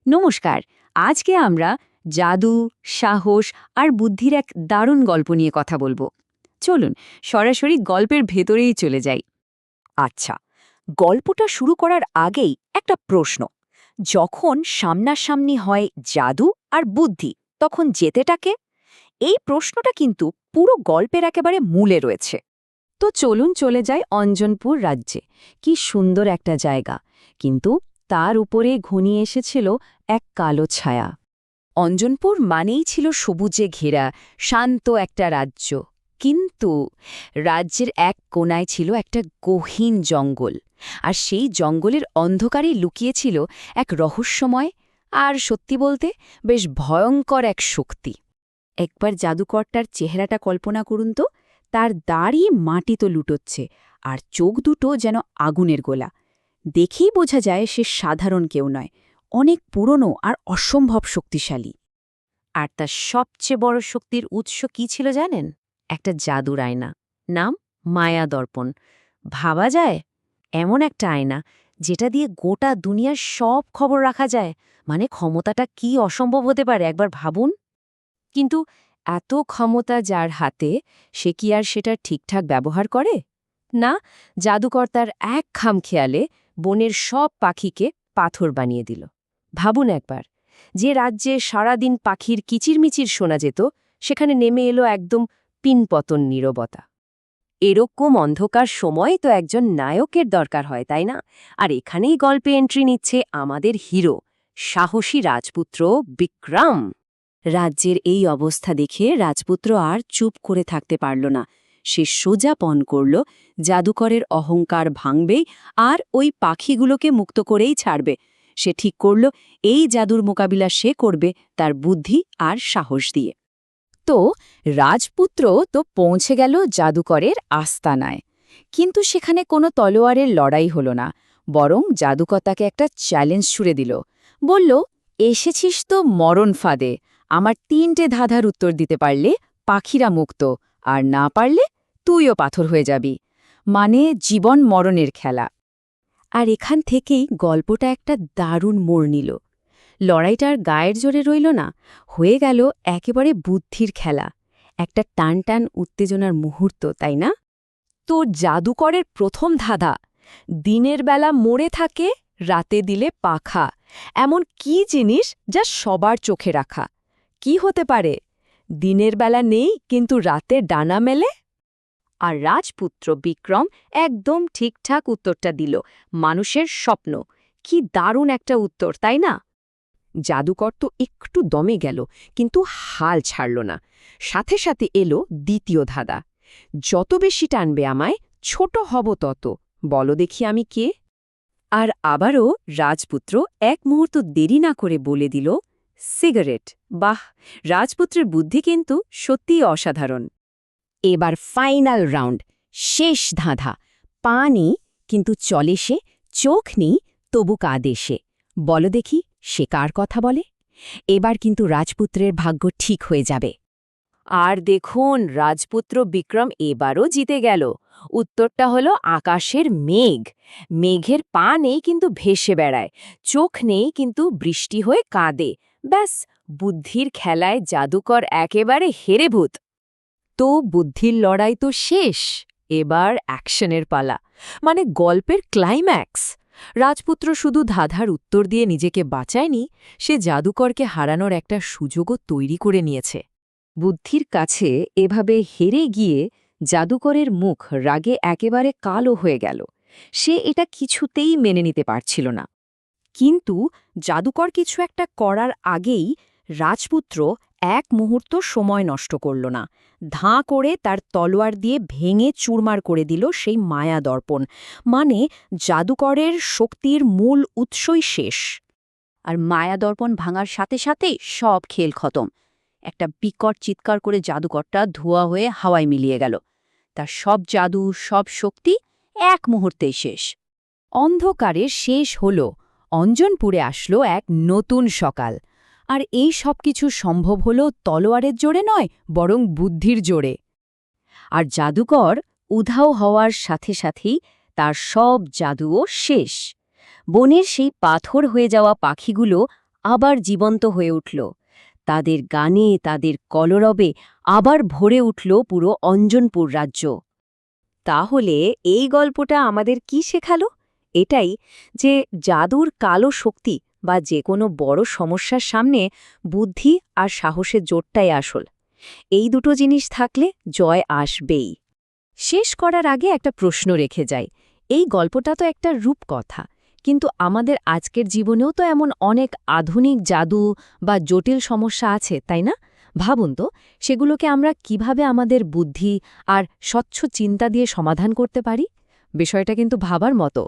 নমস্কার। আজকে আমরা জাদু, সাহস আর বুদ্ধির এক দারুণ গল্প নিয়ে কথা বলবো। চলুন সরাসরি গল্পের ভেতরেই চলে যাই। আচ্ছা, গল্পটা শুরু করার আগেই একটা প্রশ্ন। যখন সামনাসামনি হয় জাদু আর বুদ্ধি, তখন জেতেটাকে? এই প্রশ্নটা কিন্তু পুরো গল্পের একেবারে মূলে রয়েছে। তো চলুন চলে যাই অঞ্জনপুর রাজ্যে। কি সুন্দর একটা জায়গা, কিন্তু তার উপরে ঘনিয়ে এসেছিল এক কালো ছায়া। অঞ্জনপুর মানেই ছিল সবুজে ঘেরা শান্ত একটা রাজ্য, কিন্তু রাজ্যের এক কোণায় ছিল একটা গহীন জঙ্গল, আর সেই জঙ্গলের অন্ধকারেই লুকিয়েছিল এক রহস্যময় আর সত্যি বলতে বেশ ভয়ঙ্কর এক শক্তি। একবার জাদুকরটার চেহারাটা কল্পনা করুন তো। তার দাড়ি মাটিতে লুটোচ্ছে, আর চোখ দুটো যেন আগুনের গোলা। দেখেই বোঝা যায় সে সাধারণ কেউ নয়, অনেক পুরনো আর অসম্ভব শক্তিশালী। আর তার সবচেয়ে বড় শক্তির উৎস কি ছিল জানেন? একটা জাদুর আয়না, নাম মায়া দর্পণ। ভাবা যায়, এমন একটা আয়না যেটা দিয়ে গোটা দুনিয়ার সব খবর রাখা যায়। মানে ক্ষমতাটা কি অসম্ভব হতে পারে একবার ভাবুন। কিন্তু এত ক্ষমতা যার হাতে, সে কি আর সেটা ঠিকঠাক ব্যবহার করে? না, জাদুকর্তার এক খামখেয়ালে বনের সব পাখিকে পাথর বানিয়ে দিল। ভাবুন একবার, যে রাজ্যে সারাদিন পাখির কিচিরমিচির শোনা যেত, সেখানে নেমে এলো একদম পিনপতন নীরবতা। এরকম অন্ধকার সময় তো একজন নায়কের দরকার হয়, তাই না? আর এখানেই গল্পে এন্ট্রি নিচ্ছে আমাদের হিরো, সাহসী রাজপুত্র বিক্রম। রাজ্যের এই অবস্থা দেখে রাজপুত্র আর চুপ করে থাকতে পারল না। সে সোজা পণ করল জাদুকরের অহংকার ভাঙবেই, আর ওই পাখিগুলোকে মুক্ত করেই ছাড়বে। সে ঠিক করল এই জাদুর মোকাবিলা সে করবে তার বুদ্ধি আর সাহস দিয়ে। তো রাজপুত্র তো পৌঁছে গেল জাদুকরের আস্তানায়, কিন্তু সেখানে কোনো তলোয়ারের লড়াই হল না। বরং জাদুকর তাকে একটা চ্যালেঞ্জ ছুড়ে দিল। বলল, এসেছিস তো মরণ ফাঁদে, আমার 3টে ধাঁধার উত্তর দিতে পারলে পাখিরা মুক্ত, আর না পারলে তুইও পাথর হয়ে যাবি। মানে জীবন মরণের খেলা। আর এখান থেকেই গল্পটা একটা দারুণ মোড় নিল। লড়াইটার গায়ের জোরে রইল না, হয়ে গেল একেবারে বুদ্ধির খেলা। একটা টান টান উত্তেজনার মুহূর্ত, তাই না? তো জাদুকরের প্রথম ধাঁধা, দিনের বেলা মরে থাকে, রাতে দিলে পাখা। এমন কি জিনিস যা সবার চোখে রাখা? কি হতে পারে? দিনের বেলা নেই, কিন্তু রাতে ডানা মেলে। আর রাজপুত্র বিক্রম একদম ঠিকঠাক উত্তরটা দিল, মানুষের স্বপ্ন। কি দারুণ একটা উত্তর, তাই না? জাদুকর তো একটু দমে গেল, কিন্তু হাল ছাড়ল না। সাথে সাথে এলো দ্বিতীয় ধাঁধা, যত বেশি টানবে আমায়, ছোট হব তত, বলো দেখি আমি কে? আর আবারও রাজপুত্র এক মুহূর্ত দেরি না করে বলে দিল, সিগারেট। বাহ, রাজপুত্রের বুদ্ধি কিন্তু সত্যিই অসাধারণ। এবার ফাইনাল রাউন্ড, শেষ ধাঁধা। পা নেই, কিন্তু চলে সে, চোখ নেই, তবু কাঁদে সে। বলো দেখি সে কার কথা বলে? এবার কিন্তু রাজপুত্রের ভাগ্য ঠিক হয়ে যাবে। আর দেখুন, রাজপুত্র বিক্রম এবারও জিতে গেল। উত্তরটা হলো আকাশের মেঘ। মেঘের পা নেই, কিন্তু ভেসে বেড়ায়। চোখ নেই, কিন্তু বৃষ্টি হয়ে কাঁদে। ব্যাস, বুদ্ধির খেলায় জাদুকর একেবারে হেরেভূত। তো বুদ্ধির লড়াই তো শেষ, এবার অ্যাকশনের পালা, মানে গল্পের ক্লাইম্যাক্স। রাজপুত্র শুধু ধাঁধার উত্তর দিয়ে নিজেকে বাঁচায়নি, সে জাদুকরকে হারানোর একটা সুযোগও তৈরি করে নিয়েছে। বুদ্ধির কাছে এভাবে হেরে গিয়ে জাদুকরের মুখ রাগে একেবারে কালো হয়ে গেল। সে এটা কিছুতেই মেনে নিতে পারছিল না। কিন্তু জাদুকর কিছু একটা করার আগেই রাজপুত্র এক মুহূর্ত সময় নষ্ট করল না। ধাঁ করে তার তলোয়ার দিয়ে ভেঙে চুরমার করে দিল সেই মায়া দর্পণ। মানে জাদুকরের শক্তির মূল উৎসই শেষ। আর মায়া দর্পণ ভাঙার সাথে সাথেই সব খেল খতম। একটা বিকট চিৎকার করে জাদুকরটা ধোঁয়া হয়ে হাওয়ায় মিলিয়ে গেল। তার সব জাদু, সব শক্তি এক মুহূর্তেই শেষ। অন্ধকারে শেষ হল, অঞ্জনপুরে আসলো এক নতুন সকাল। আর এই সব কিছু সম্ভব হল তলোয়ারের জোরে নয়, বরং বুদ্ধির জোরে। আর জাদুকর উধাও হওয়ার সাথে সাথেই তার সব জাদুও শেষ। বনের সেই পাথর হয়ে যাওয়া পাখিগুলো আবার জীবন্ত হয়ে উঠল। তাদের গানে, তাদের কলরবে আবার ভরে উঠল পুরো অঞ্জনপুর রাজ্য। তাহলে এই গল্পটা আমাদের কি শেখালো? এটাই যে জাদুর কালো শক্তি বা যে কোনো বড় সমস্যার সামনে বুদ্ধি আর সাহসের জোরটাই আসল। এই দুটো জিনিস থাকলে জয় আসবেই। শেষ করার আগে একটা প্রশ্ন রেখে যাই। এই গল্পটা তো একটা রূপকথা, কিন্তু আমাদের আজকের জীবনেও তো এমন অনেক আধুনিক জাদু বা জটিল সমস্যা আছে, তাই না? ভাবুন তো, সেগুলোকে আমরা কিভাবে আমাদের বুদ্ধি আর স্বচ্ছ চিন্তা দিয়ে সমাধান করতে পারি? বিষয়টা কিন্তু ভাবার মতো।